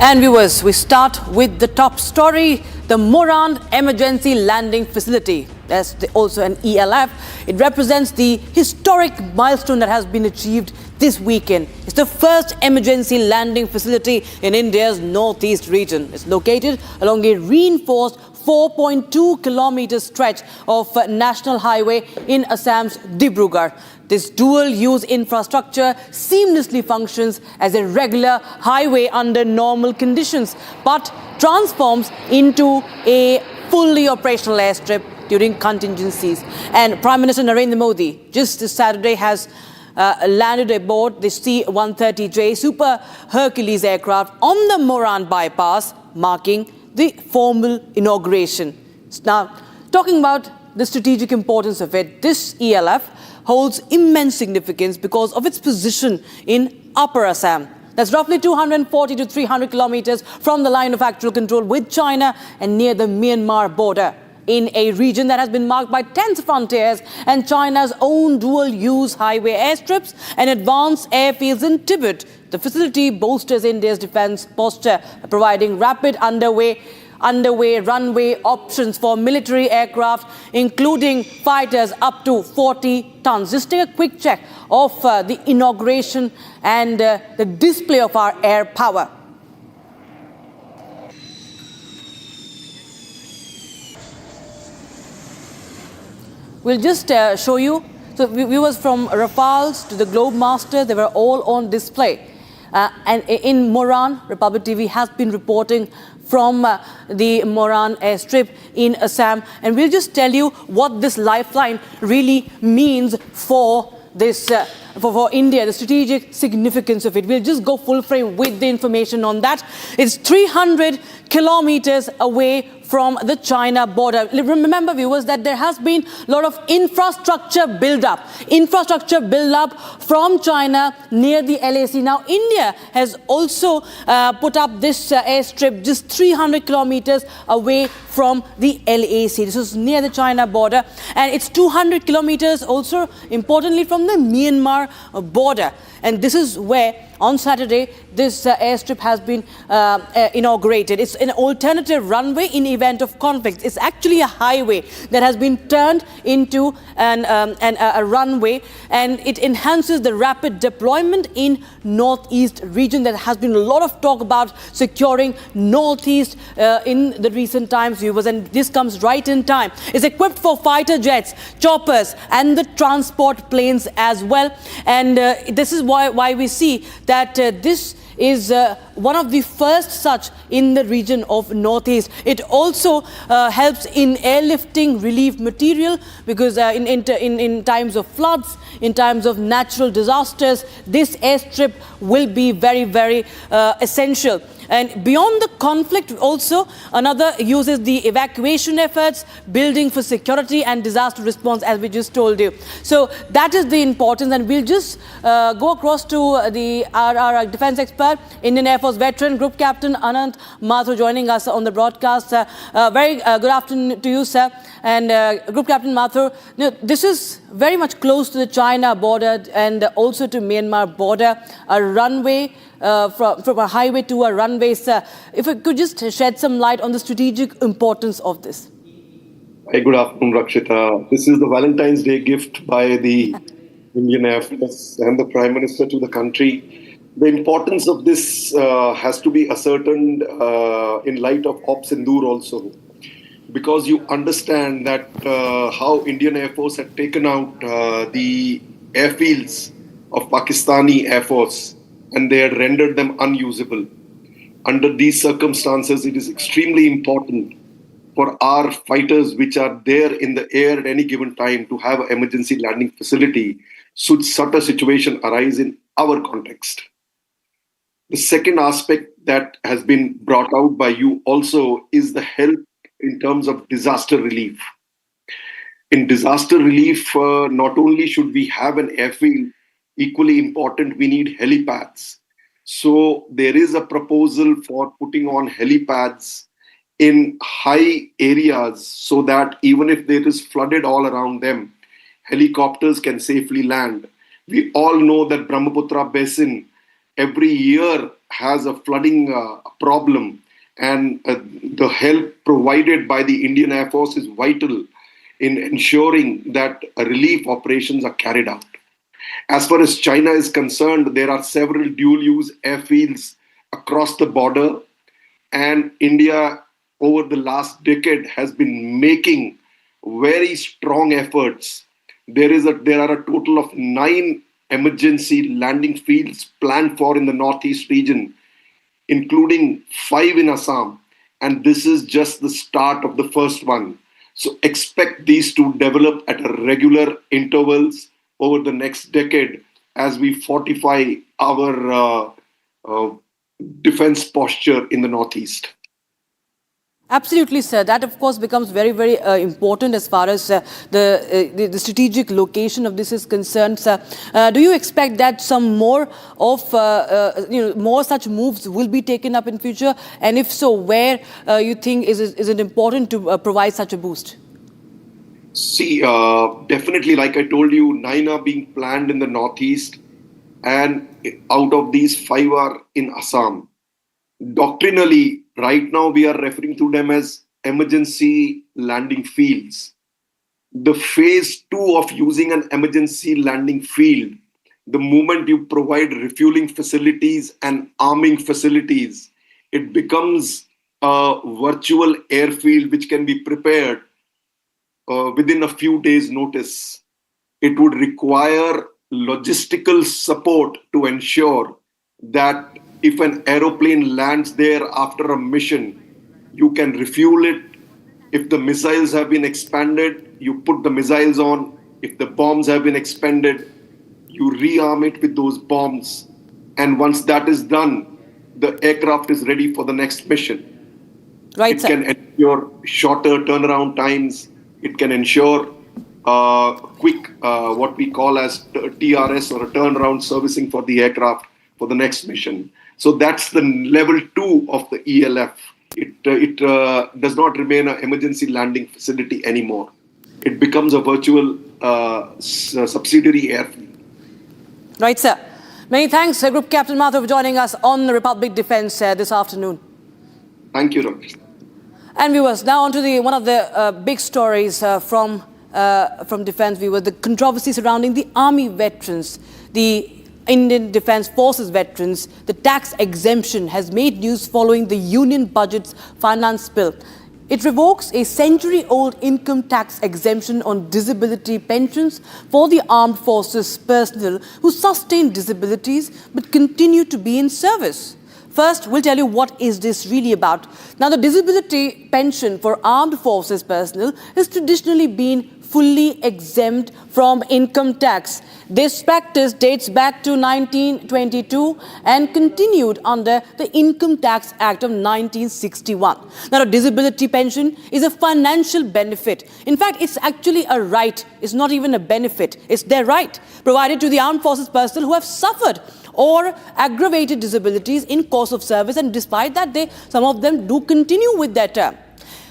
And viewers, we start with the top story, the Moran Emergency Landing Facility. That's also an ELF. It represents the historic milestone that has been achieved this weekend. It's the first emergency landing facility in India's northeast region. It's located along a reinforced 4.2-kilometer stretch of national highway in Assam's Dibrugarh. This dual-use infrastructure seamlessly functions as a regular highway under normal conditions, but transforms into a fully operational airstrip during contingencies. And Prime Minister Narendra Modi just this Saturday has landed aboard the C-130J Super Hercules aircraft on the Moran bypass, marking the formal inauguration. Now, talking about the strategic importance of it, this ELF holds immense significance because of its position in Upper Assam. That's roughly 240 to 300 kilometers from the line of actual control with China and near the Myanmar border, in a region that has been marked by tense frontiers and China's own dual-use highway airstrips and advanced airfields in Tibet. The facility bolsters India's defense posture, providing rapid underway runway options for military aircraft, including fighters up to 40 tons. Just take a quick check of the inauguration and the display of our air power. We'll just show you. So viewers, from Rafales to the Globe Masters, they were all on display. And in Moran, Republic TV has been reporting from the Moron Airstrip in Assam. And we'll just tell you what this lifeline really means for this for India, the strategic significance of it. We'll just go full frame with the information on that. It's 300 kilometers away from the China border. Remember, viewers, that there has been a lot of infrastructure build-up from China near the LAC. Now, India has also put up this airstrip just 300 kilometers away from the LAC. This is near the China border, and it's 200 kilometers also, importantly, from the Myanmar border. And this is where, on Saturday, this airstrip has been inaugurated. It's an alternative runway in event of conflict. It's actually a highway that has been turned into a runway, and it enhances the rapid deployment in northeast region. There has been a lot of talk about securing northeast in the recent times, viewers, and this comes right in time. It's equipped for fighter jets, choppers, and the transport planes as well. And this is why we see that this is one of the first such in the region of Northeast. It also helps in airlifting relief material, because in times of floods, in times of natural disasters, this airstrip will be very, very essential. And beyond the conflict also, another uses the evacuation efforts, building for security and disaster response, as we just told you. So that is the importance, and we'll just go across to our defense expert, Indian Air Force veteran, Group Captain Anant Mathur, joining us on the broadcast. Very good afternoon to you, sir. And Group Captain Mathur, this is very much close to the China border and also to Myanmar border, a runway from a highway to a runway. Sir, if you could just shed some light on the strategic importance of this. Hi, good afternoon, Rakshita. This is the Valentine's Day gift by the Indian Air Force and the Prime Minister to the country. The importance of this has to be ascertained in light of Op Sindoor also, because you understand that how Indian Air Force had taken out the airfields of Pakistani Air Force, and they had rendered them unusable. Under these circumstances, it is extremely important for our fighters which are there in the air at any given time to have an emergency landing facility should such a situation arise in our context. The second aspect that has been brought out by you also is the help in terms of disaster relief. In disaster relief, not only should we have an airfield, equally important, we need helipads. So there is a proposal for putting on helipads in high areas so that even if there is flooded all around them, helicopters can safely land. We all know that Brahmaputra basin every year has a flooding problem, and the help provided by the Indian Air Force is vital in ensuring that relief operations are carried out. As far as China is concerned, there are several dual-use airfields across the border, and India over the last decade has been making very strong efforts. There are a total of 9 emergency landing fields planned for in the Northeast region, including 5 in Assam, and this is just the start of the first one. So expect these to develop at regular intervals over the next decade as we fortify our defense posture in the Northeast. Absolutely, sir. That, of course, becomes very, very important as far as the strategic location of this is concerned, sir. Do you expect that some more of, more such moves will be taken up in future? And if so, where you think is it important to provide such a boost? See, definitely, like I told you, 9 are being planned in the Northeast, and out of these, 5 are in Assam. Doctrinally, right now, we are referring to them as emergency landing fields. The phase 2 of using an emergency landing field, the moment you provide refueling facilities and arming facilities, it becomes a virtual airfield which can be prepared within a few days' notice. It would require logistical support to ensure that if an aeroplane lands there after a mission, you can refuel it. If the missiles have been expanded, you put the missiles on. If the bombs have been expended, you rearm it with those bombs. And once that is done, the aircraft is ready for the next mission. Right, it can ensure shorter turnaround times. It can ensure quick, what we call as TRS, or a turnaround servicing for the aircraft for the next mission. So that's the level 2 of the ELF. It does not remain an emergency landing facility anymore. It becomes a virtual subsidiary airfield. Right, sir. Many thanks, Group Captain Mathur, for joining us on the Republic Defence this afternoon. Thank you, Ramesh. And viewers, now on to one of the big stories from defence viewers, the controversy surrounding the Army veterans, the Indian Defence Forces veterans. The tax exemption has made news following the Union Budget's finance bill. It revokes a century-old income tax exemption on disability pensions for the armed forces personnel who sustain disabilities but continue to be in service. First, we'll tell you what is this really about. Now, the disability pension for armed forces personnel has traditionally been fully exempt from income tax. This practice dates back to 1922 and continued under the Income Tax Act of 1961. Now, a disability pension is a financial benefit. In fact, it's actually a right. It's not even a benefit. It's their right, provided to the armed forces personnel who have suffered or aggravated disabilities in course of service, and despite that, some of them do continue with their term.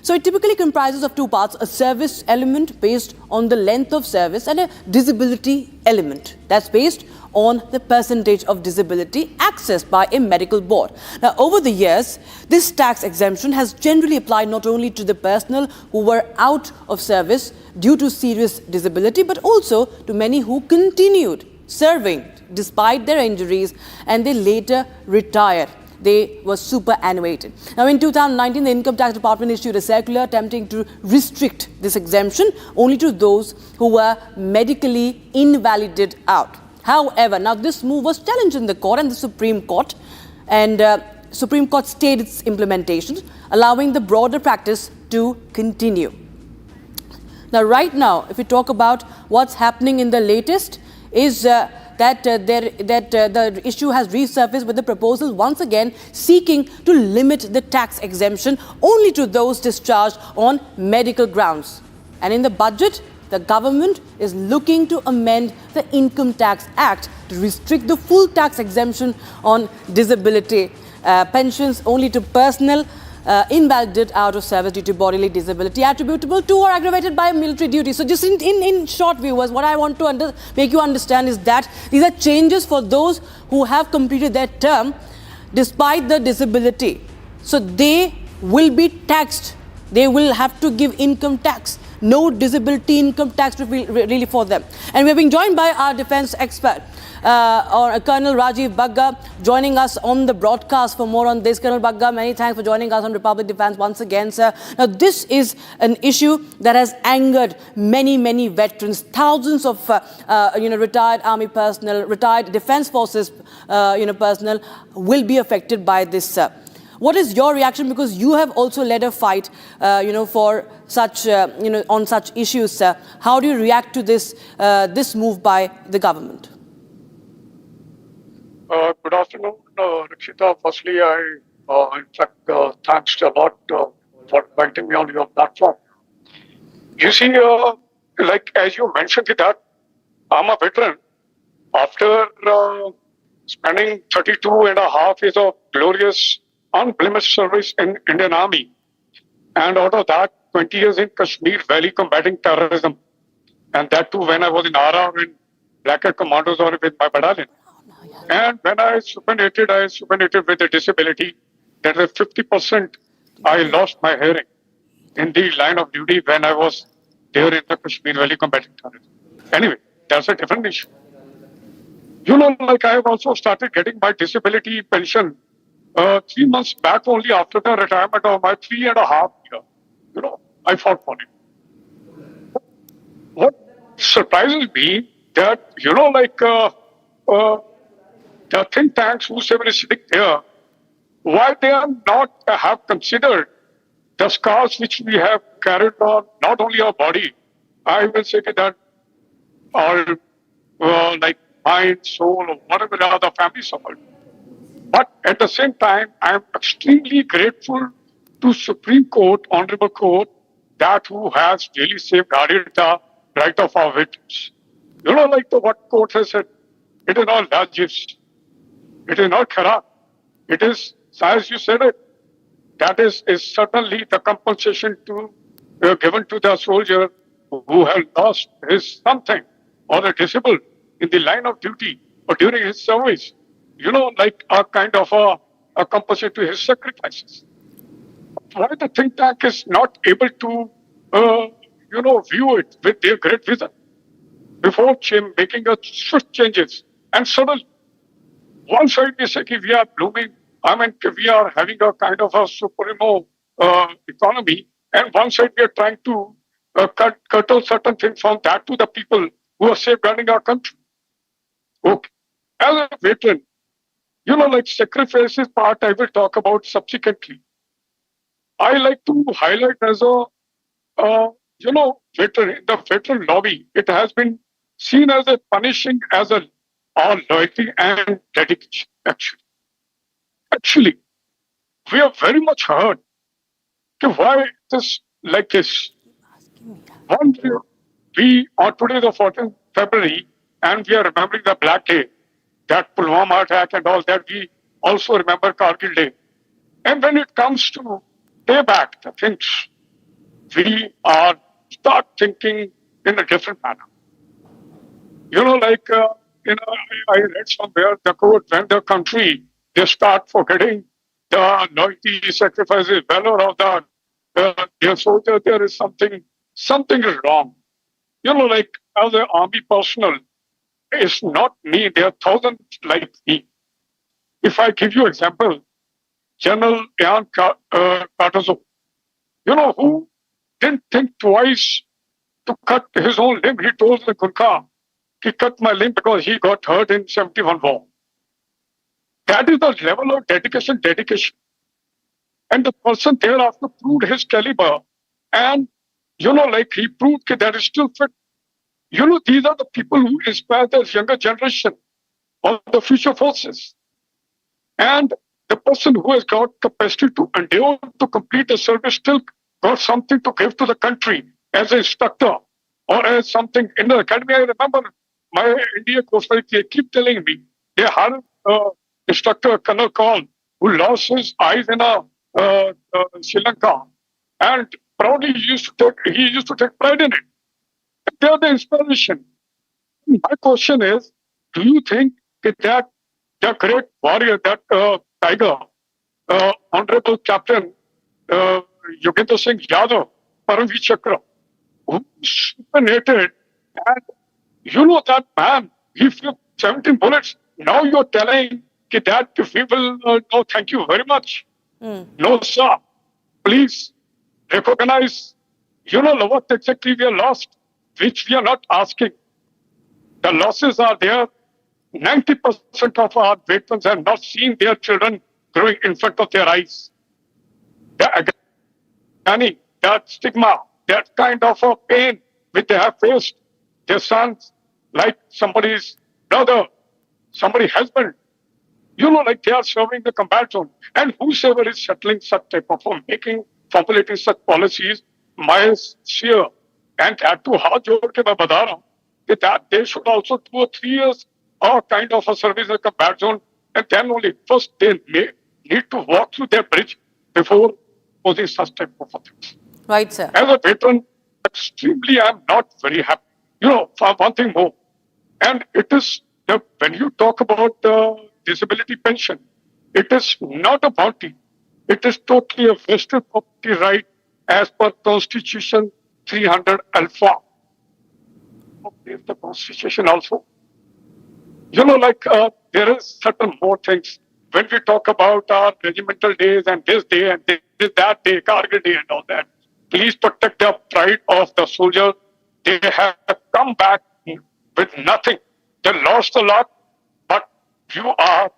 So it typically comprises of 2 parts, a service element based on the length of service and a disability element that's based on the percentage of disability accessed by a medical board. Now, over the years, this tax exemption has generally applied not only to the personnel who were out of service due to serious disability, but also to many who continued serving despite their injuries and they later retired. They were superannuated. Now, in 2019, the Income Tax Department issued a circular attempting to restrict this exemption only to those who were medically invalidated out. However, now this move was challenged in the court and the Supreme Court, and Supreme Court stayed its implementation, allowing the broader practice to continue. Now, right now, if we talk about what's happening in the latest, is that the issue has resurfaced with the proposal once again seeking to limit the tax exemption only to those discharged on medical grounds. And in the budget, the government is looking to amend the Income Tax Act to restrict the full tax exemption on disability pensions only to personnel invalided out of service due to bodily disability attributable to or aggravated by military duty. So just in short, viewers, what I want to make you understand is that these are changes for those who have completed their term despite the disability. So they will be taxed. They will have to give income tax. No disability income tax really for them. And we're being joined by our defense expert, Colonel Rajiv Bagga, joining us on the broadcast for more on this. Colonel Bagga, many thanks for joining us on Republic Defense once again, sir. Now, this is an issue that has angered many veterans. Thousands of, retired army personnel, retired defense forces, personnel will be affected by this, sir. What is your reaction? Because you have also led a fight, for such, on such issues, sir. How do you react to this, this move by the government? Good afternoon, Rakshita. Firstly, thanks a lot for inviting me on your platform. You see, like as you mentioned that I'm a veteran. After spending 32 and a half years of glorious, unblemished service in Indian Army, and out of that, 20 years in Kashmir Valley combating terrorism, and that too when I was in RR in Black Commandos or with my battalion. And when I supernated with a disability. That is 50%. I lost my hearing in the line of duty when I was there in the Kashmir Valley combating terrorism. Anyway, that's a different issue. Like I have also started getting my disability pension 3 months back only after the retirement of my 3.5 years. I fought for it. What surprises me that, the think tanks who say is sitting there, why they are not have considered the scars which we have carried on, not only our body, I will say that our like mind, soul, or whatever the other family suffered. But at the same time, I am extremely grateful to Supreme Court, Honorable Court, that who has really safeguarded the right of our victims. Like what court has said, it is not lajis. It is not corrupt. It is, as you said it, that is certainly the compensation to given to the soldier who has lost his something or a disabled in the line of duty or during his service. Like a kind of a compensation to his sacrifices. Why the think tank is not able to, view it with their great vision before making a swift changes and suddenly. One side we say we are blooming, we are having a kind of a supremo economy, and one side we are trying to curtail certain things from that to the people who are safeguarding our country. Okay. As a veteran, like sacrifices part I will talk about subsequently. I like to highlight as a, veteran, the veteran lobby, it has been seen as a punishing as a all loyalty and dedication, Actually, we are very much hurt. Why it is like this? One day, we are today the 14th February, and we are remembering the Black Day, that Pulwama attack and all that. We also remember Kargil Day. And when it comes to payback, the things, we are start thinking in a different manner. I read somewhere the quote, when the country, they start forgetting the loyalty, sacrifices, valor of their soldier, there is something is wrong. As an army personnel, it's not me, there are thousands like me. If I give you example, General Ian Cardozo, who didn't think twice to cut his own limb. He told the Gurkha, he cut my limb because he got hurt in 71 war. That is the level of dedication. And the person thereafter proved his caliber. And, he proved that is still fit. These are the people who inspire the younger generation of the future forces. And the person who has got capacity to endure to complete the service still got something to give to the country as an instructor or as something in the academy. I remember my India Coast Guard, they keep telling me they had an instructor, Colonel Kaul, who lost his eyes in a Sri Lanka, and proudly he used to take pride in it. They are the inspiration. My question is, do you think that the great warrior, that tiger, Honorable Captain Yogendra Singh Yadav, Paramveer Chakra, who supinated, and you know that man, he flew 17 bullets. Now you're telling that we will, no, thank you very much. No, sir. Please recognize, what exactly we are lost, which we are not asking. The losses are there. 90% of our veterans have not seen their children growing in front of their eyes. The agony, that stigma, that kind of a pain which they have faced, their sons, like somebody's brother, somebody's husband, like they are serving the combat zone. And whosoever is settling such type of formulating such policies, my sincere and that to how jod ke main bata raha hu, that they should also do a 3 years or kind of a service in the combat zone, and then only first they need to walk through their bridge before posing such type of things. Right, sir. As a veteran, extremely, I am not very happy. For one thing more, and it is when you talk about the disability pension, it is not a bounty. It is totally a vested property right as per Constitution 300 Alpha. The Constitution also. There is certain more things. When we talk about our regimental days and this day and this, that day, Kargil day and all that, please protect the pride of the soldier. They have come back with nothing. They lost a lot, but you are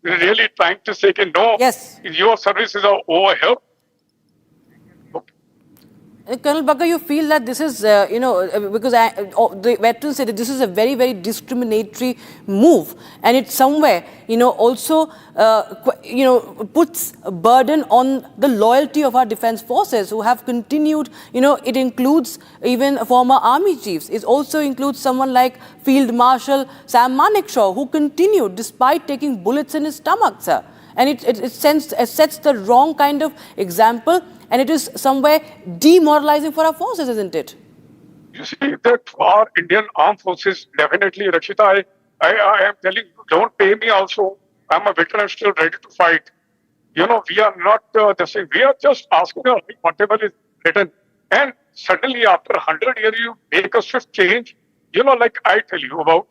really trying to say, no, yes, your services are over here. Colonel Bagga, you feel that this is, because the veterans say that this is a very, very discriminatory move, and it somewhere, also, puts a burden on the loyalty of our defense forces who have continued. It includes even former army chiefs. It also includes someone like Field Marshal Sam Manekshaw, who continued despite taking bullets in his stomach, sir. And it sets the wrong kind of example. And it is somewhere demoralizing for our forces, isn't it? You see, that our Indian armed forces, definitely, Rakshita, I am telling you, don't pay me also. I'm a veteran, still ready to fight. We are not the same. We are just asking whatever is written. And suddenly, after 100 years, you make a swift change. Like I tell you about.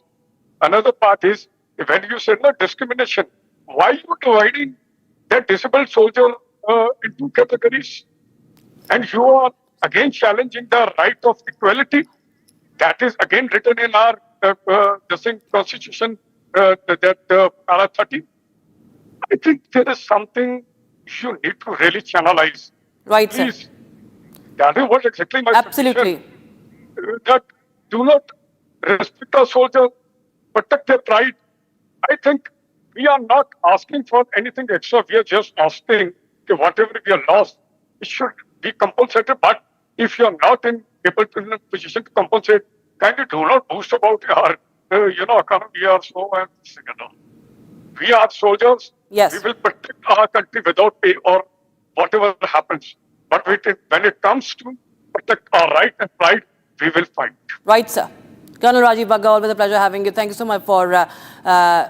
Another part is, when you said no discrimination, why are you dividing that disabled soldier in two categories? And you are again challenging the right of equality. That is again written in our Constitution, Para 30. I think there is something you need to really channelize. Right, please. Sir. That is what exactly my absolutely submission. That do not respect our soldiers, protect their pride. I think we are not asking for anything extra. We are just asking that whatever we are lost, it should be compensated. But if you are not in a position to compensate, kindly do not boast about our, economy or so. And we are soldiers. Yes. We will protect our country without pay or whatever happens. But when it comes to protect our right and pride, we will fight. Right, sir. Colonel Rajiv Bagga, always a pleasure having you. Thank you so much for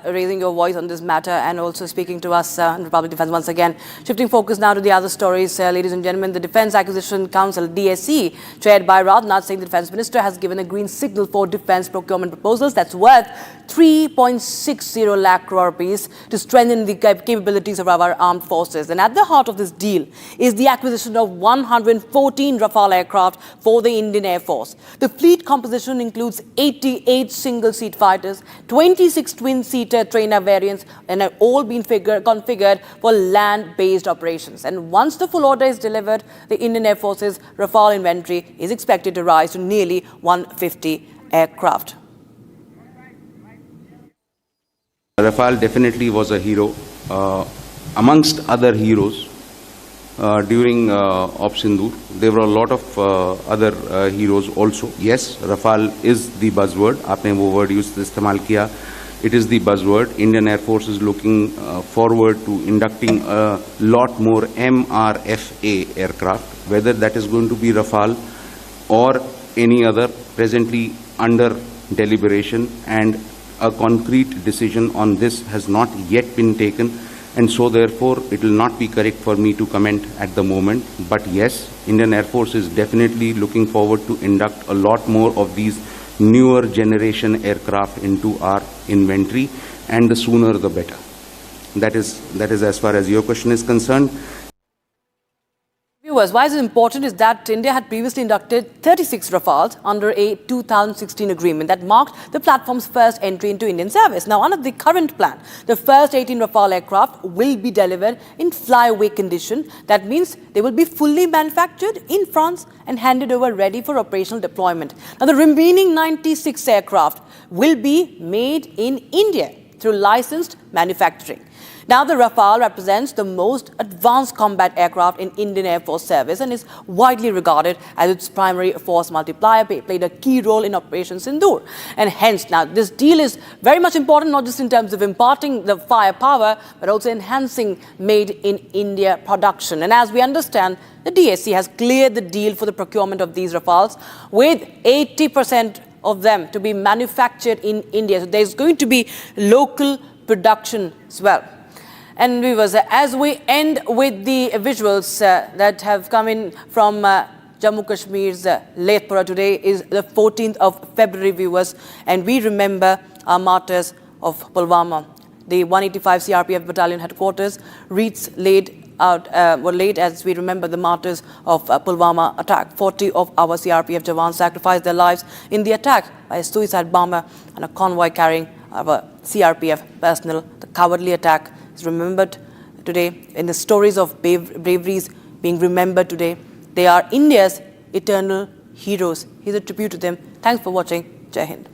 raising your voice on this matter and also speaking to us in Republic Defense once again. Shifting focus now to the other stories, ladies and gentlemen. The Defense Acquisition Council, DSC, chaired by Rajnath Singh, the Defense Minister, has given a green signal for defense procurement proposals that's worth 3.60 lakh crore rupees to strengthen the capabilities of our armed forces. And at the heart of this deal is the acquisition of 114 Rafale aircraft for the Indian Air Force. The fleet composition includes 88 single-seat fighters, 26 twin-seater trainer variants, and have all been configured for land-based operations. And once the full order is delivered, the Indian Air Force's Rafale inventory is expected to rise to nearly 150 aircraft. Rafale definitely was a hero amongst other heroes during Op Sindoor. There were a lot of other heroes also. Yes, Rafale is the buzzword. आपने वो word use इस्तेमाल किया It is the buzzword. Indian Air Force is looking forward to inducting a lot more MRFA aircraft, whether that is going to be Rafale or any other, presently under deliberation, and a concrete decision on this has not yet been taken, and so therefore it will not be correct for me to comment at the moment. But yes, Indian Air Force is definitely looking forward to induct a lot more of these newer generation aircraft into our inventory, and the sooner the better. That is as far as your question is concerned. Viewers, why is it important is that India had previously inducted 36 Rafales under a 2016 agreement that marked the platform's first entry into Indian service. Now, under the current plan, the first 18 Rafale aircraft will be delivered in flyaway condition. That means they will be fully manufactured in France and handed over ready for operational deployment. Now, the remaining 96 aircraft will be made in India through licensed manufacturing. Now, the Rafale represents the most advanced combat aircraft in Indian Air Force service and is widely regarded as its primary force multiplier, played a key role in Operation Sindoor. And hence, now, this deal is very much important, not just in terms of imparting the firepower, but also enhancing made in India production. And as we understand, the DSC has cleared the deal for the procurement of these Rafales, with 80% of them to be manufactured in India. So there's going to be local production as well. And viewers, as we end with the visuals that have come in from Jammu Kashmir's Letpura, today is the 14th of February, viewers, and we remember our martyrs of Pulwama. The 185 CRPF battalion headquarters wreaths were laid as we remember the martyrs of Pulwama attack. 40 of our CRPF jawans sacrificed their lives in the attack by a suicide bomber and a convoy carrying our CRPF personnel. The cowardly attack is remembered today, in the stories of braveries being remembered today. They are India's eternal heroes. Here's a tribute to them. Thanks for watching. Jai Hind.